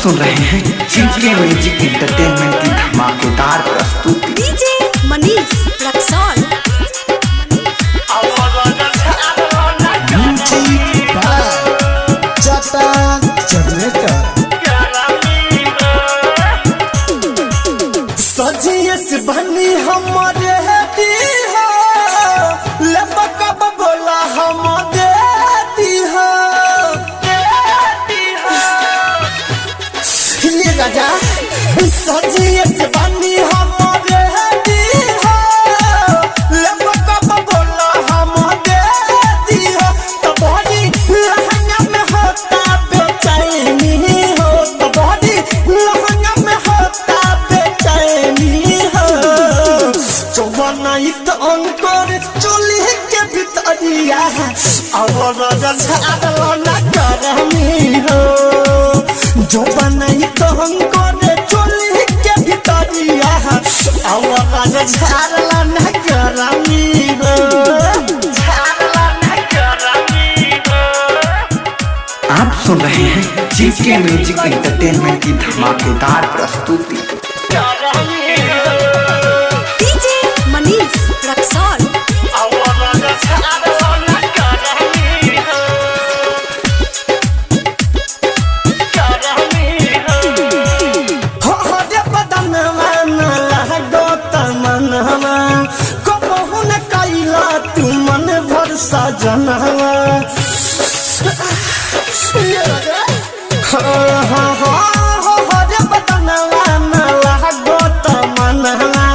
सुन रहे हैं जीके म्यूजिक एंटरटेनमेंट की धमाकेदार प्रस्तुति। डीजे मनीष रक्सौल। सजिए से बनी हमारे बोला हम देती हो राजा। सजिए से बनी हमारे बोला हम देती हो तो बड़ी लहंगा में होता बेचैनी हो तो बड़ी लहंगा में होता बेचैनी हो चौबनाई तो अंकुर चोली के भितरिया और झाड़लो न करमी हो जो बनाई तो अंकुर चोली के भितरिया और झाड़लो न करमी हो झाड़लो न करमी हो। आप सुन रहे हैं जीके म्यूजिक एंटरटेनमेंट की धमाकेदार प्रस्तुति। डीजे मनीष रक्सौल। सजनवा हरे बदनवा लागो तमनवा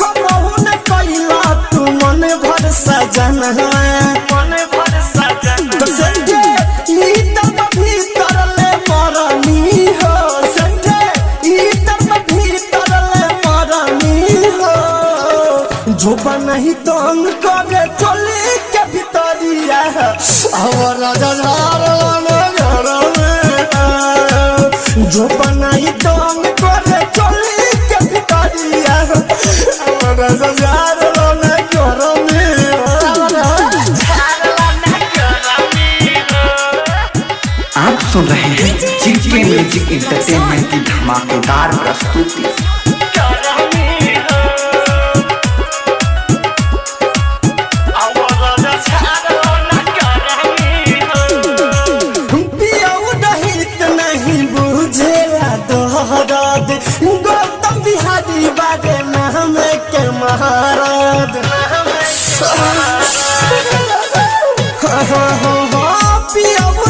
कबहू न कैला तू मन भर सजनवा मन भर सजनवा संगे ई तब भीतर ले मरनी हो संगे ई तब भीतर ले मरनी हो जो बनही तो करे चली के भितरिया और जो बनाई दम करे चली के भितरिया आप सुन रहे हैं जीके म्यूजिक एंटरटेनमेंट की धमाकेदार प्रस्तुति। गौतम बिहारी बारे नाम के महाराज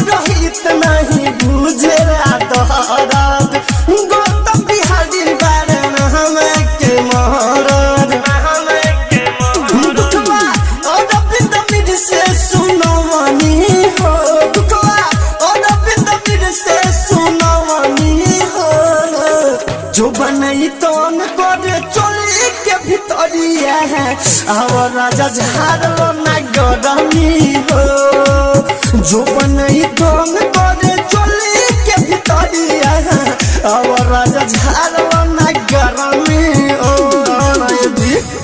रहित नहीं बुझे दहराज गौतम बिहारी बारे नाम के महाराज दुखवा और बिंद से सुनो मनी हो दुखवा और बिंद से सुनो मनी हो जो बनई तो करे चोली के भितरिया है और राजा झाड़लो न गरमी हो जो बनई तो करे चोली के भितरिया है और राजा झाड़लो न गरमी हो।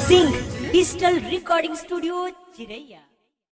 सिंह डिजिटल रिकॉर्डिंग स्टूडियो चिरैया।